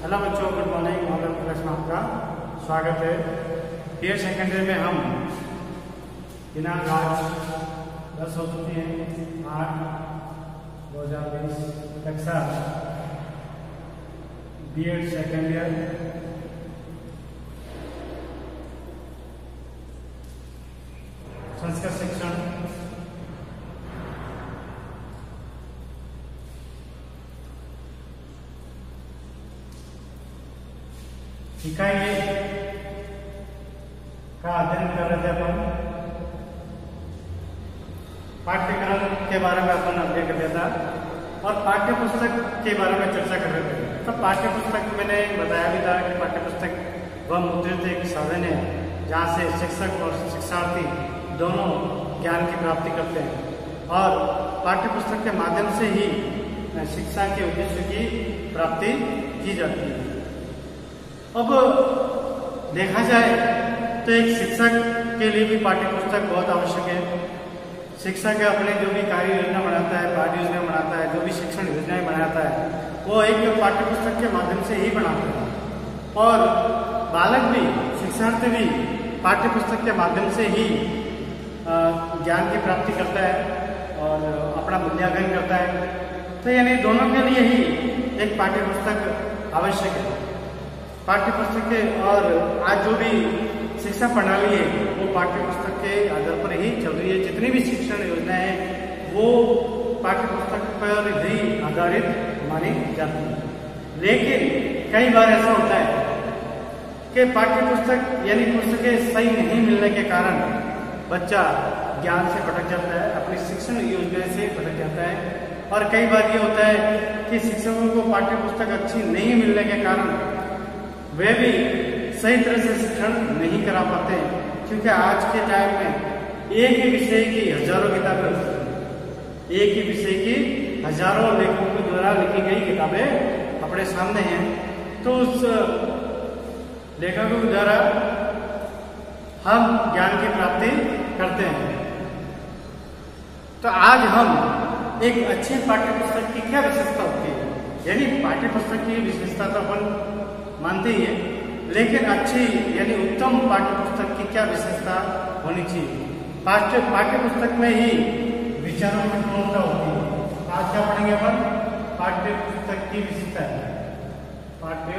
Hello बच्चों, good morning. Online class में आपका स्वागत है। ईयर सेकेंडरी में हम दिनांक आज 10 हो चुकी है 8/2020 कक्षा बीएड सेकेंड ईयर संस्कृत शिक्षण इकाई का अध्ययन कर रहे थे अपन। पाठ्यक्रम के बारे में अपन अध्ययन कर रहा था और पाठ्य पुस्तक के बारे में चर्चा कर रहे थे। तो पाठ्य पुस्तक मैंने बताया भी था कि पाठ्य पुस्तक वह मुद्रित एक साधन है जहाँ से शिक्षक और शिक्षार्थी दोनों ज्ञान की प्राप्ति करते हैं और पाठ्य पुस्तक के माध्यम से ही शिक्षा के उद्देश्य की प्राप्ति की जाती है। अब देखा जाए तो एक शिक्षक के लिए भी पाठ्य पुस्तक बहुत आवश्यक है। शिक्षक अपने जो भी कार्य योजना बनाता है, पाठ्य योजना बनाता है, जो भी शिक्षण योजनाएं बनाता है वो एक पाठ्य पुस्तक के माध्यम से ही बनाता है और बालक भी, शिक्षार्थी भी पाठ्य पुस्तक के माध्यम से ही ज्ञान की प्राप्ति करता है और अपना मूल्यांकन करता है। तो यानी दोनों के लिए ही एक पाठ्य पुस्तक आवश्यक है। पाठ्य पुस्तक के और आज जो भी शिक्षा प्रणाली है वो पाठ्य पुस्तक के आधार पर ही चल रही है। जितनी भी शिक्षण योजनाएं हैं वो पाठ्य पुस्तक पर ही आधारित मानी जाती है। लेकिन कई बार ऐसा होता है कि पाठ्य पुस्तक यानी पुस्तकें सही नहीं मिलने के कारण बच्चा ज्ञान से भटक जाता है, अपनी शिक्षण योजना से भटक जाता है। और कई बार ये होता है कि शिक्षकों को पाठ्य पुस्तक अच्छी नहीं मिलने के कारण वे भी सही तरह से शिक्षण नहीं करा पाते हैं, क्योंकि आज के टाइम में एक ही विषय की हजारों किताबें, एक ही विषय की हजारों लेखकों के द्वारा लिखी गई किताबें अपने सामने हैं। तो उस लेखकों के द्वारा हम ज्ञान की प्राप्ति करते हैं। तो आज हम एक अच्छी पाठ्य पुस्तक की क्या विशेषता होती है, यानी पाठ्य पुस्तक की विशेषता तो अपन मानते ही है, लेकिन अच्छी यानी उत्तम पाठ्य पुस्तक की क्या विशेषता होनी चाहिए। पाठ्य पुस्तक में ही विचारों की पूर्णता होती है। आज क्या पढ़ेंगे अपन? पाठ्य पुस्तक की विशेषता है। पाठ्य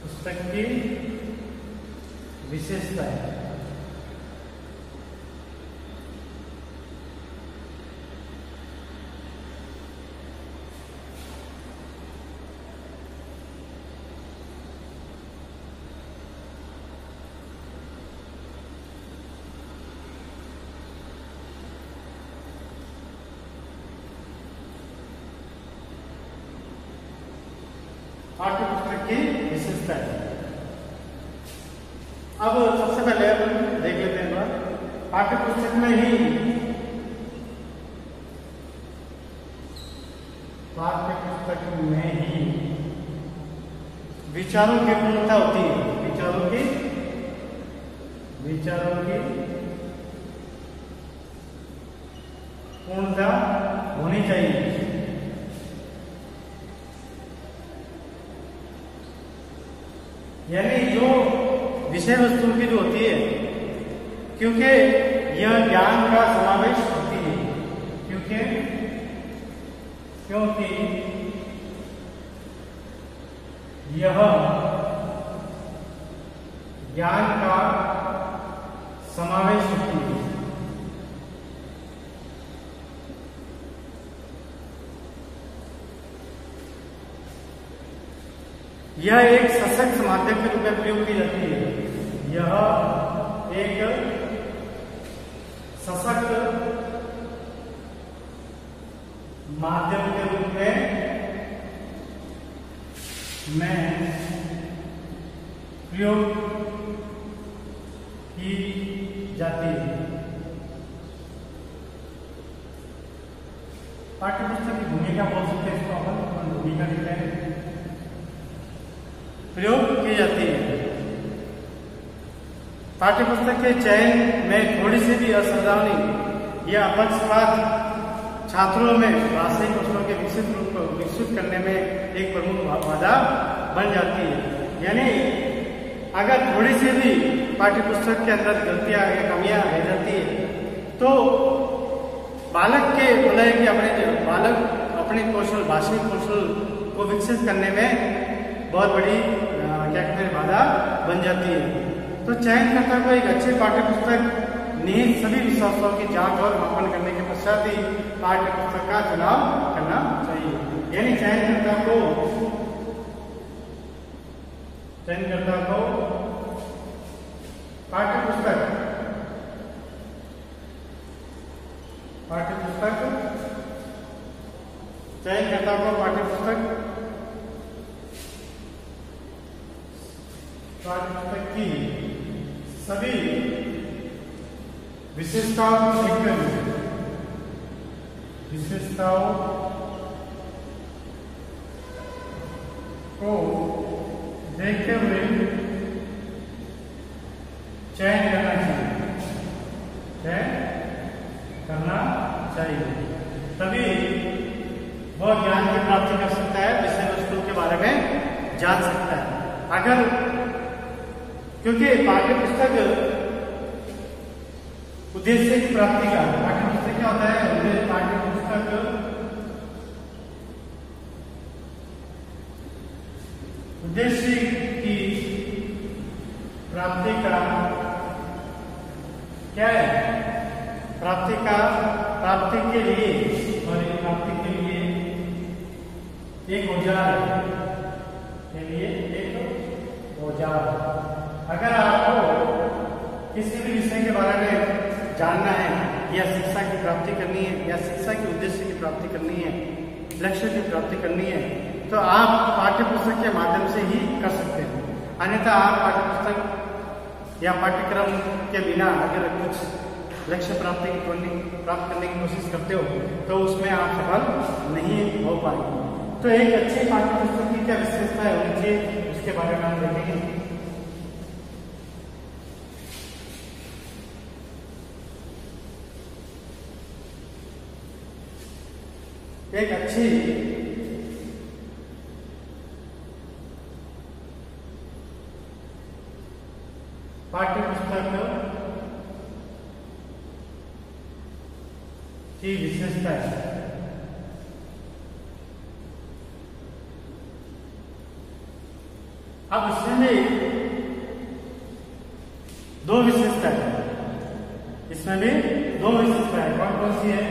पुस्तक की विशेषता है। पाठ्य पुस्तक की विशेषता है। अब सबसे पहले देख लेते हैं पाठ्य पुस्तक में ही विचारों की पूर्णता होती है। विचारों की पूर्णता होनी चाहिए। यानी जो विषय वस्तु की जो होती है, क्योंकि यह ज्ञान का समावेश होती है, क्योंकि यह ज्ञान का समावेश होती है। यह एक सशक्त माध्यम के रूप में प्रयोग की जाती है। यह एक सशक्त माध्यम के रूप में प्रयोग की जाती है। पाठ्य पुस्तक की भूमिका बोल सकते हैं, इसको अपन भूमिका लिखते हैं। प्रयोग की जाती है। पाठ्यपुस्तक के चयन में थोड़ी सी भी असावधानी या अपक्षपात छात्रों में भाषाई कौशलों के विकसित करने में एक प्रमुख बाधा बन जाती है। यानी अगर थोड़ी सी भी पाठ्य पुस्तक के अंदर गलतियां या कमियां रह जाती है तो बालक के मतलब कि अपने कौशल, भाषाई कौशल को विकसित करने में बहुत बड़ी क्या कहते हैं बाधा बन जाती है। तो चयनकर्ता को एक अच्छे पाठ्य पुस्तक निहित सभी विश्वासों की जांच और मापन करने के पश्चात ही पाठ्य पुस्तक का चुनाव करना चाहिए। यानी चयनकर्ता को पाठ्य पुस्तक चयनकर्ता को पाठ्य पुस्तक की सभी विशेषताओं को देखते हुए चयन करना चाहिए। तभी वह ज्ञान की प्राप्ति कर सकता है, विषय वस्तु के बारे में जान सकता है। अगर क्योंकि पाठ्य पुस्तक उद्देश्य की प्राप्ति का पाठ्य पुस्तक क्या होता है? पाठ्य पुस्तक उद्देश्य की प्राप्ति का क्या है? प्राप्ति के लिए एक औजार अगर आपको किसी भी विषय के बारे में जानना है या शिक्षा की प्राप्ति करनी है या शिक्षा के उद्देश्य की प्राप्ति करनी है, लक्ष्य की प्राप्ति करनी है, तो आप पाठ्य पुस्तक के माध्यम से ही कर सकते हैं। अन्यथा आप पाठ्य पुस्तक या पाठ्यक्रम के बिना अगर कुछ लक्ष्य प्राप्त करने की कोशिश करते हो तो उसमें आप सफल नहीं हो पाएंगे। तो एक अच्छी पाठ्य पुस्तक की क्या विशेषताएं होनी चाहिए उसके बारे में हम देखेंगे। एक अच्छी पाठ्य पुस्तक की विशेषता है। अब इसमें दो विशेषता है, इसमें भी दो विशेषता है। कौन कौन सी है?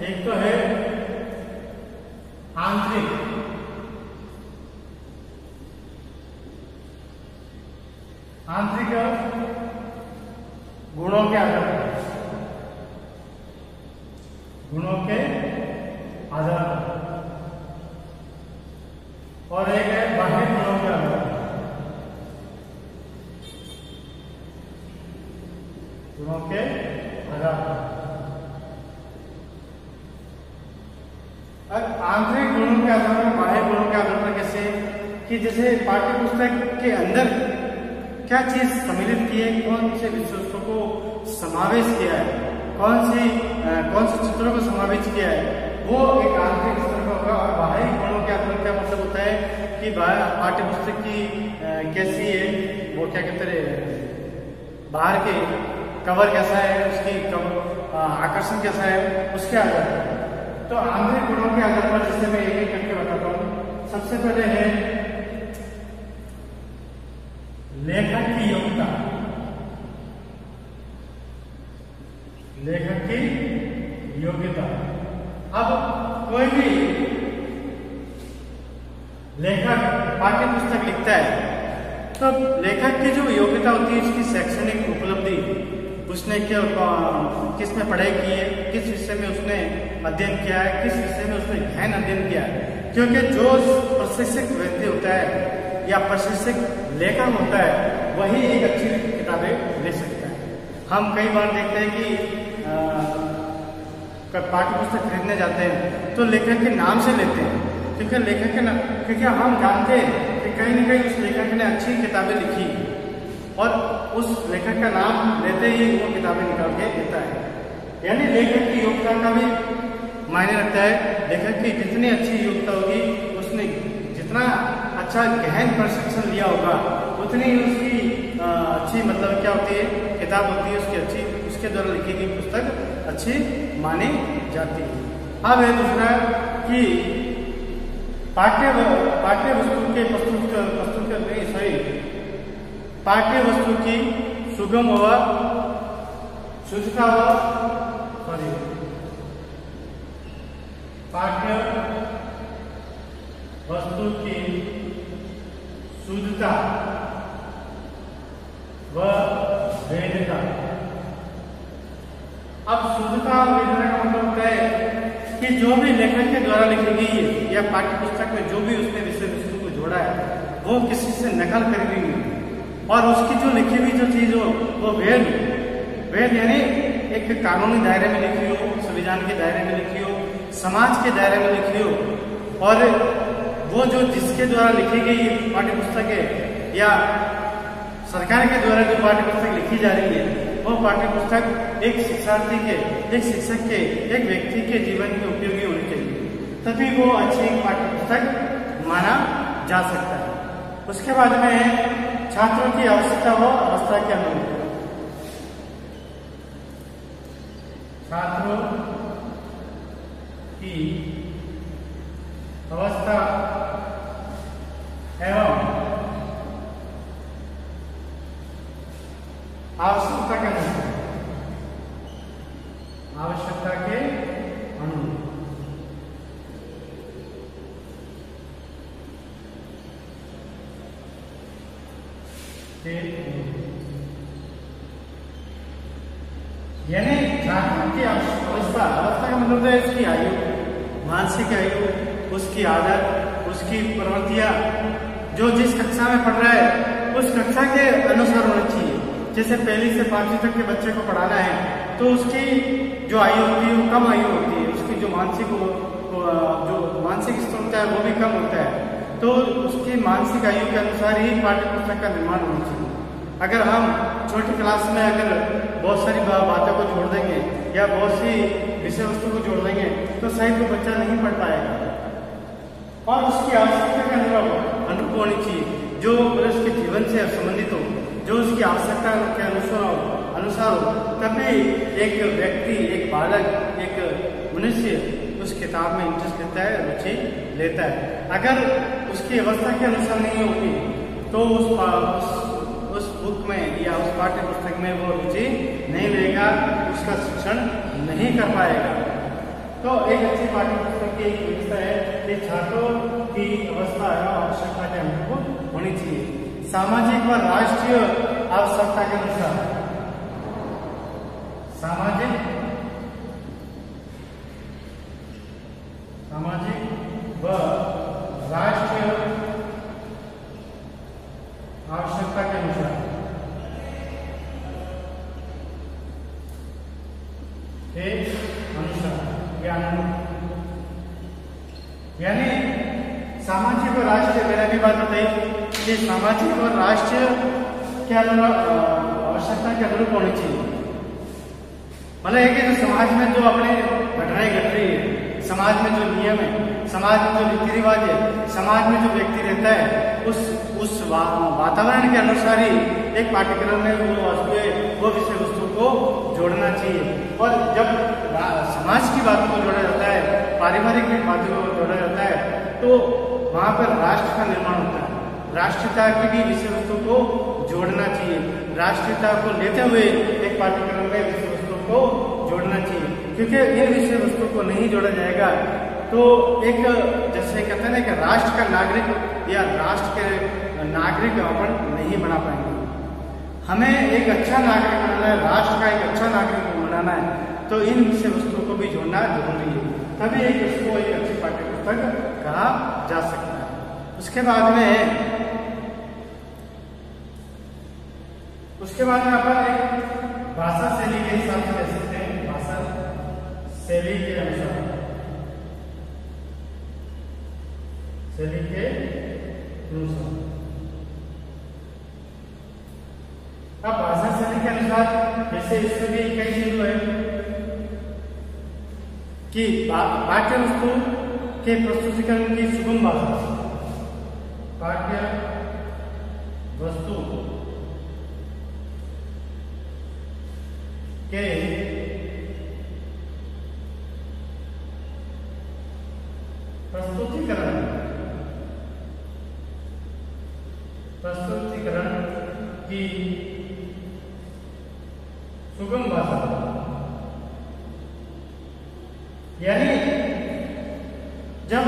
एक तो है आंतरिक गुणों के आधार पर, और एक है बाह्य गुणों के आधार पर। आंतरिक गुणों के आधार पर, बाह्य गुणों के आधार पर कैसे? कि जैसे पाठ्य पुस्तक के अंदर क्या चीज सम्मिलित की है, कौन से विषयों को समावेश किया है, कौन से चित्रों को समावेश किया है, वो एक आंतरिक स्तर का होगा। और बाह्य गुणों के आधार का मतलब होता है कि पाठ्य पुस्तक की कैसी है, वो क्या कहते हैं, बाहर के कवर कैसा है, उसकी आकर्षण कैसा है, उसके आधार पर। तो आंतरिक गुणों के आधार पर जैसे मैं एक करके बताता हूँ। सबसे पहले है लेखक की योग्यता। अब कोई भी लेखक पाठ्य पुस्तक लिखता है तो लेखक की जो योग्यता होती है, उसकी शैक्षणिक उपलब्धि, उसने किस में पढ़ाई की है, किस विषय में उसने अध्ययन किया है, किस विषय में उसने गहन अध्ययन किया है। क्योंकि जो प्रशिक्षक व्यक्ति होता है या प्रशिक्षक लेखक होता है, वही एक अच्छी किताबें ले सकता है। हम कई बार देखते हैं कि पाठ्य पुस्तक खरीदने जाते हैं तो लेखक के नाम से लेते हैं, क्योंकि हम जानते हैं कि कहीं न कहीं उस लेखक ने अच्छी किताबें लिखी और उस लेखक का नाम लेते ही वो किताबें निकाल के देता है। यानी लेखक की योग्यता का भी मायने रखता है। लेखक की जितनी अच्छी योग्यता होगी, उसने अच्छा गहन प्रशिक्षण लिया होगा उतनी ही उसकी अच्छी मतलब क्या होती है, किताब होती है उसकी अच्छी, उसके द्वारा लिखी गई पुस्तक अच्छी मानी जाती है। अब है दूसरा कि पाठ्य वस्तु के पाठ्य वस्तु की सुगम व शुद्धता पाठ्य वस्तु की शुद्धता व वैधता। अब शुद्धता और वैधता का मतलब होता है कि जो भी लेखक के द्वारा लिखी गई है या पाठ्य पुस्तक में जो भी उसने विषय वस्तु को जोड़ा है वो किसी से नकल करी नहीं है, और उसकी जो लिखी हुई जो चीज हो वो वैध यानी एक कानूनी दायरे में लिखी हो, संविधान के दायरे में लिखी हो, समाज के दायरे में लिखी हो, और वो जो जिसके द्वारा लिखी गई पाठ्य पुस्तक है या सरकार के द्वारा जो पाठ्य पुस्तक लिखी जा रही है वो पाठ्य पुस्तक एक शिक्षार्थी के, एक शिक्षक के, एक व्यक्ति के जीवन में उपयोगी होनी चाहिए, तभी वो अच्छी पाठ्य पुस्तक माना जा सकता है। उसके बाद में छात्रों की आवश्यकता व अवस्था के अनुरूप छात्रों की अवस्था एवं आवश्यकता के अनुरूप यानी छात्र की अवस्था का मतलब है इसकी आयु, मानसिक आयु, उसकी आदत, उसकी प्रवृत्तियां, जो जिस कक्षा में पढ़ रहा है उस कक्षा के अनुसार होनी चाहिए। जैसे पहली से 5वीं तक के बच्चे को पढ़ाना है तो उसकी जो आयु होती है वो कम आयु होती है, उसकी जो मानसिक स्तर होता है वो भी कम होता है, तो उसकी मानसिक आयु के अनुसार ही पाठ्य पुस्तक का निर्माण होना चाहिए। अगर हम छोटी क्लास में अगर बहुत सारी बातों को जोड़ देंगे या बहुत सी विषय वस्तु को जोड़ देंगे तो शायद वो बच्चा नहीं पढ़ पाएगा, और उसकी आवश्यकता के अनुरूप होनी चाहिए, जो उसके जीवन से संबंधित हो, जो उसकी आवश्यकता के अनुसार हो, तभी एक व्यक्ति, एक बालक, एक मनुष्य उस किताब में इंटरेस्ट लेता है, रुचि लेता है। अगर उसकी अवस्था के अनुसार नहीं होगी तो उस बुक में या उस पाठ्य पुस्तक में वो रुचि नहीं लेगा, उसका शिक्षण नहीं कर पाएगा। तो एक अच्छी पाठ्य पुस्तक की एक व्यवस्था है कि छात्रों की अवस्था एवं आवश्यकता के अनुरूप होनी चाहिए, सामाजिक व राष्ट्रीय आवश्यकता के अनुसार, सामाजिक व राष्ट्रीय आवश्यकता के अनुसार यानी सामाजिक और राष्ट्रीय, मैंने भी बात बताई कि सामाजिक और राष्ट्रीय के आवश्यकता के अनुरूप होनी चाहिए। मतलब है कि जो समाज में जो अपने घटनाएं घट रही है, समाज में जो नियम है, समाज में जो रीति रिवाज है, समाज में जो व्यक्ति रहता है, उस वातावरण के अनुसार ही एक पाठ्यक्रम में वो वस्तु है, वो विषय वस्तु को जोड़ना चाहिए। और जब समाज की बातों को जोड़ा जाता है, पारिवारिक बातों को जोड़ा जाता है, तो वहां पर राष्ट्र का निर्माण होता है। राष्ट्रीयता की भी विषय वस्तु को जोड़ना चाहिए, राष्ट्रीयता को लेते हुए एक पाठ्यक्रम में विषय वस्तु को जोड़ना चाहिए, क्योंकि इन विषय वस्तु को नहीं जोड़ा जाएगा तो एक जैसे कहते हैं ना कि राष्ट्र का नागरिक या राष्ट्र के नागरिक अपन नहीं बना पाएंगे। हमें एक अच्छा नागरिक बनाना है, राष्ट्र का एक अच्छा नागरिक बनाना है, तो इन विषय वस्तुओं को भी जोड़ना जरूरी है, तभी एक इसको एक अच्छी पाठ्य पुस्तक कहा जा सकता है। उसके बाद में अपन एक भाषा शैली के हिसाब से ले सकते हैं, भाषा शैली के अनुसार, अब भाषा शैली के अनुसार जैसे इसमें भी कई चीज है कि पाठ्य वस्तु के प्रस्तुतिकरण की सुगम भाषा, पाठ्य वस्तु के प्रस्तुतिकरण की सुगम भाषा, यानी जब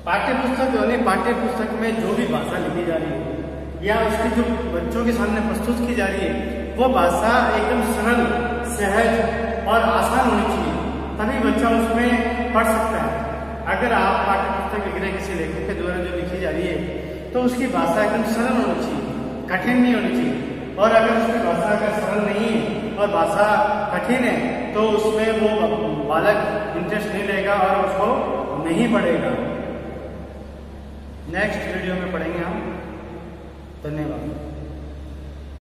पाठ्य पुस्तक में जो भी भाषा लिखी जा रही है या उसकी जो बच्चों के सामने प्रस्तुत की जा रही है वो भाषा एकदम सरल, सहज और आसान होनी चाहिए, तभी बच्चा उसमें पढ़ सकता है। अगर आप पाठ्य पुस्तक लिख रहे किसी लेखक के द्वारा जो लिखी जा रही है तो उसकी भाषा एकदम सरल होनी चाहिए, कठिन नहीं होनी चाहिए। और अगर उसकी भाषा अगर सरल नहीं है और भाषा कठिन है तो उसमें वो बालक इंटरेस्ट नहीं लेगा और उसको नहीं पढ़ेगा। नेक्स्ट वीडियो में पढ़ेंगे हम। धन्यवाद।